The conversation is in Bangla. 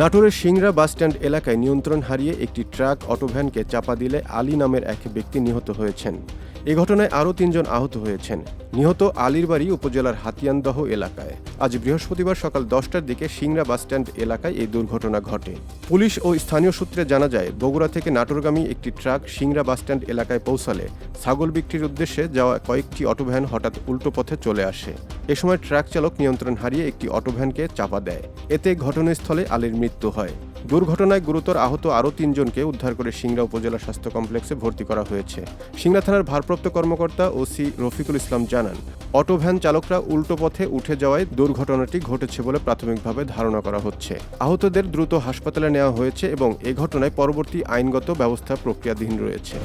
নাটোরের সিংড়া বাসস্ট্যান্ড এলাকায় নিয়ন্ত্রণ হারিয়ে একটি ট্রাক অটোভ্যানকে চাপা দিলে আলী নামের এক ব্যক্তি নিহত হয়েছেন। এ ঘটনায় আরও ৩ জন আহত হয়েছেন। নিহত আলীর বাড়ি উপজেলার হাতিয়ানদহ এলাকায়। আজ বৃহস্পতিবার সকাল ১০টার দিকে সিংড়া বাসস্ট্যান্ড এলাকায় এই দুর্ঘটনা ঘটে। পুলিশ ও স্থানীয় সূত্রে জানা যায়, বগুড়া থেকে নাটোরগামী একটি ট্রাক সিংড়া বাসস্ট্যান্ড এলাকায় পৌঁছালে ছাগল বিক্রির উদ্দেশ্যে যাওয়া কয়েকটি অটোভ্যান হঠাৎ উল্টো পথে চলে আসে। এ সময় ট্রাক চালক নিয়ন্ত্রণ হারিয়ে একটি অটোভ্যানকে চাপা দেয়। এতে ঘটনাস্থলে আলীর মৃত্যু হয়। দুর্ঘটনায় গুরুতর আহত আরও ৩ জনকে উদ্ধার করে সিংড়া উপজেলা স্বাস্থ্য কমপ্লেক্সে ভর্তি করা হয়েছে। সিংড়া থানার ভারপ্রাপ্ত কর্মকর্তা ওসি রফিকুল ইসলাম জানান, অটোভ্যান চালকরা উল্টো পথে উঠে যাওয়ায় দুর্ঘটনাটি ঘটেছে বলে প্রাথমিকভাবে ধারণা করা হচ্ছে। আহতদের দ্রুত হাসপাতালে নেওয়া হয়েছে এবং এ ঘটনায় পরবর্তী আইনগত ব্যবস্থা প্রক্রিয়াধীন রয়েছে।